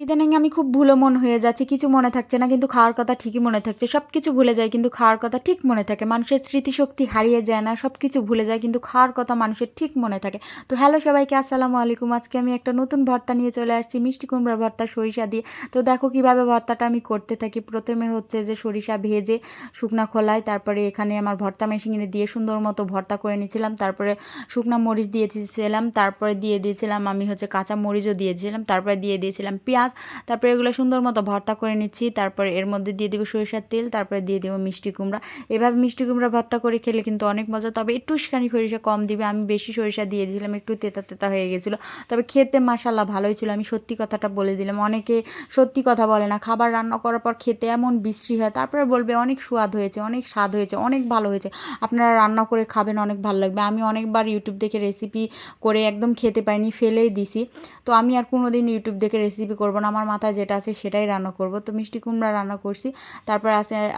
ইদানিং আমি খুব ভুলো মন হয়ে যাচ্ছি, কিছু মনে থাকছে না, কিন্তু খাওয়ার কথা ঠিকই মনে থাকছে। সব কিছু ভুলে যাই কিন্তু খাওয়ার কথা ঠিক মনে থাকে। মানুষের স্মৃতিশক্তি হারিয়ে যায় না, সব কিছু ভুলে যায় কিন্তু খাওয়ার কথা মানুষের ঠিক মনে থাকে। তো হ্যালো সবাইকে, আসসালামু আলাইকুম। আজকে আমি একটা নতুন ভর্তা নিয়ে চলে আসছি, মিষ্টি কুমড়ার ভর্তা সরিষা দিয়ে। তো দেখো কিভাবে ভর্তাটা আমি করতে থাকি। প্রথমে হচ্ছে যে সরিষা ভেজে শুকনা খোলায়, তারপরে এখানে আমার ভর্তা মেশিনে দিয়ে সুন্দর মতো ভর্তা করে নিয়েছিলাম। তারপরে শুকনা মরিচ দিয়েছিলাম, তারপরে দিয়ে দিয়েছিলাম আমি হচ্ছে কাঁচা মরিচও দিয়েছিলাম, তারপরে দিয়ে দিয়েছিলাম পেঁয়াজ। তারপরে এগুলো সুন্দর মতো ভর্তা করে নিচ্ছি। তারপরে এর মধ্যে দিয়ে দেবো সরিষার তেল, তারপরে দিয়ে দেবো মিষ্টি কুমড়া। এভাবে মিষ্টি কুমড়া ভর্তা করে খেলে কিন্তু অনেক মজা, তবে একটুখানি সরিষা কম দিবে। আমি বেশি সরিষা দিয়ে দিয়েছিলাম, একটু তেতা তেতা হয়ে গেছিলো, তবে খেতে মাশাল্লাহ ভালোই ছিল। আমি সত্যি কথাটা বলে দিলাম, অনেকে সত্যি কথা বলে না, খাবার রান্না করার পর খেতে এমন বিশ্রী হয়, তারপরে বলবে অনেক স্বাদ হয়েছে, অনেক স্বাদ হয়েছে, অনেক ভালো হয়েছে। আপনারা রান্না করে খাবেন, অনেক ভালো লাগবে। আমি অনেকবার ইউটিউব দেখে রেসিপি করে একদম খেতে পাইনি, ফেলেই দিছি। তো আমি আর কোনো দিন ইউটিউব দেখে রেসিপি করবো না, আমার মাথায় যেটা আছে সেটাই রান্না করব। তো মিষ্টি কুমড়া রান্না করছি। তারপর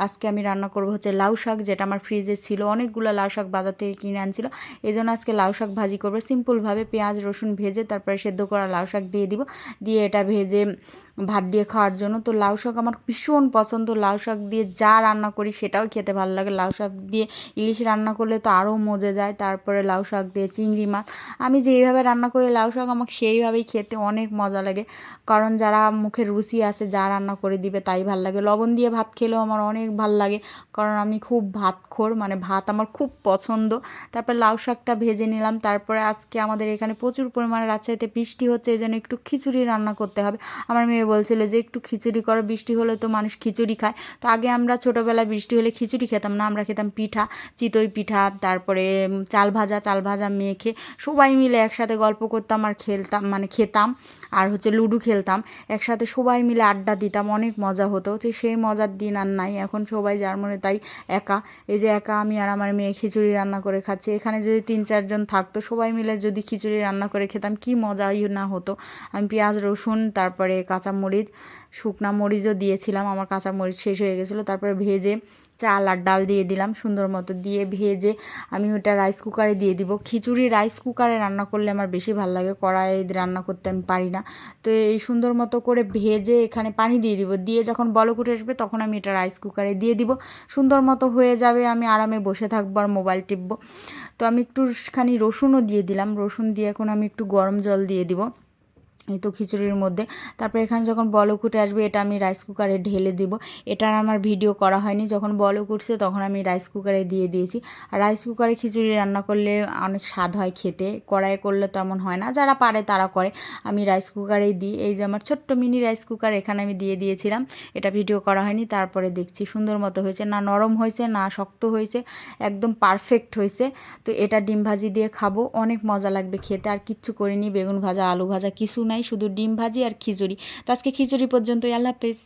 আজকে আমি রান্না করব হচ্ছে লাউ শাক, যেটা আমার ফ্রিজে ছিল, অনেকগুলো লাউ শাক বাজার থেকে কিনে আনছিল। এই জন্য আজকে লাউ শাক ভাজি করবো সিম্পলভাবে, পেঁয়াজ রসুন ভেজে তারপরে সেদ্ধ করা লাউ শাক দিয়ে দিব, দিয়ে এটা ভেজে ভাত দিয়ে খাওয়ার জন্য। তো লাউ শাক আমার ভীষণ পছন্দ, লাউ শাক দিয়ে যা রান্না করি সেটাও খেতে ভালো লাগে। লাউ শাক দিয়ে ইলিশ রান্না করলে তো আরও মজে যায়। তারপরে লাউ শাক দিয়ে চিংড়ি মাছ, আমি যেইভাবে রান্না করি লাউ শাক আমাকে সেইভাবেই খেতে অনেক মজা লাগে। কারণ যারা মুখের রুচি আছে, যা রান্না করে দিবে তাই ভাল লাগে। লবণ দিয়ে ভাত খেলেও আমার অনেক ভাল লাগে, কারণ আমি খুব ভাতখোর, মানে ভাত আমার খুব পছন্দ। তারপর লাউ শাকটা ভেজে নিলাম। তারপরে আজকে আমাদের এখানে প্রচুর পরিমাণে রাজশাহীতে বৃষ্টি হচ্ছে, এই জন্য একটু খিচুড়ি রান্না করতে হবে। আমার মেয়ে বলছিল যে একটু খিচুড়ি করো, বৃষ্টি হলে তো মানুষ খিচুড়ি খায়। তো আগে আমরা ছোটোবেলায় বৃষ্টি হলে খিচুড়ি খেতাম না, আমরা খেতাম পিঠা, চিতই পিঠা, তারপরে চাল ভাজা মেখে সবাই মিলে একসাথে গল্প করতাম আর খেলতাম, মানে খেতাম, আর হচ্ছে লুডো খেলতাম একসাথে, সবাই মিলে আড্ডা দিতাম, অনেক মজা হতো। তো সেই মজার দিন আর নাই, এখন সবাই যার মনে তাই একা। এই যে একা আমি আর আমার মেয়ে খিচুড়ি রান্না করে খাচ্ছি। এখানে যদি 3-4 জন থাকতো, সবাই মিলে যদি খিচুড়ি রান্না করে খেতাম, কি মজাই না হতো। আমি পেঁয়াজ রসুন তারপরে কাঁচামরিচ, শুকনা মরিচও দিয়েছিলাম, আমার কাঁচামরিচ শেষ হয়ে গেছিলো। তারপরে ভেজে চাল আর ডাল দিয়ে দিলাম, সুন্দর মতো দিয়ে ভেজে আমি ওটা রাইস কুকারে দিয়ে দিব। খিচুড়ি রাইস কুকারে রান্না করলে আমার বেশি ভালো লাগে, কড়াইয়ে রান্না করতে আমি পারি না। তো এই সুন্দর মতো করে ভেজে এখানে পানি দিয়ে দিব, দিয়ে যখন বলক উঠে আসবে তখন আমি এটা রাইস কুকারে দিয়ে দিব। সুন্দর মতো হয়ে যাবে, আমি আরামে বসে থাকবো আর মোবাইল টিপবো। তো আমি একটুখানি রসুনও দিয়ে দিলাম, রসুন দিয়ে এখন আমি একটু গরম জল দিয়ে দিব এই তো খিচুড়ির মধ্যে। তারপরে এখানে যখন বলক উঠে আসবে এটা আমি রাইস কুকারে ঢেলে দিব। এটার আমার ভিডিও করা হয়নি, যখন বলক উঠছে তখন আমি রাইস কুকারে দিয়ে দিয়েছি। আর রাইস কুকারে খিচুড়ি রান্না করলে অনেক স্বাদ হয় খেতে, কড়াইয়ে করলে তেমন হয় না, যারা পারে তারা করে। আমি রাইস কুকারেই দিই। এই যে আমার ছোট্ট মিনি রাইস কুকার, এখানে আমি দিয়ে দিয়েছিলাম, এটা ভিডিও করা হয়নি। তারপরে দেখছি সুন্দর মতো হয়েছে, না নরম হয়েছে না শক্ত হয়েছে, একদম পারফেক্ট হয়েছে। তো এটা ডিম ভাজি দিয়ে খাবো, অনেক মজা লাগবে খেতে। আর কিচ্ছু করিনি, বেগুন ভাজা আলু ভাজা কিছু নাই, শুধু ডিম ভাজি আর খিচুড়ি। তো আজকে খিচুড়ি পর্যন্তই, আল্লাহ হাফেজ।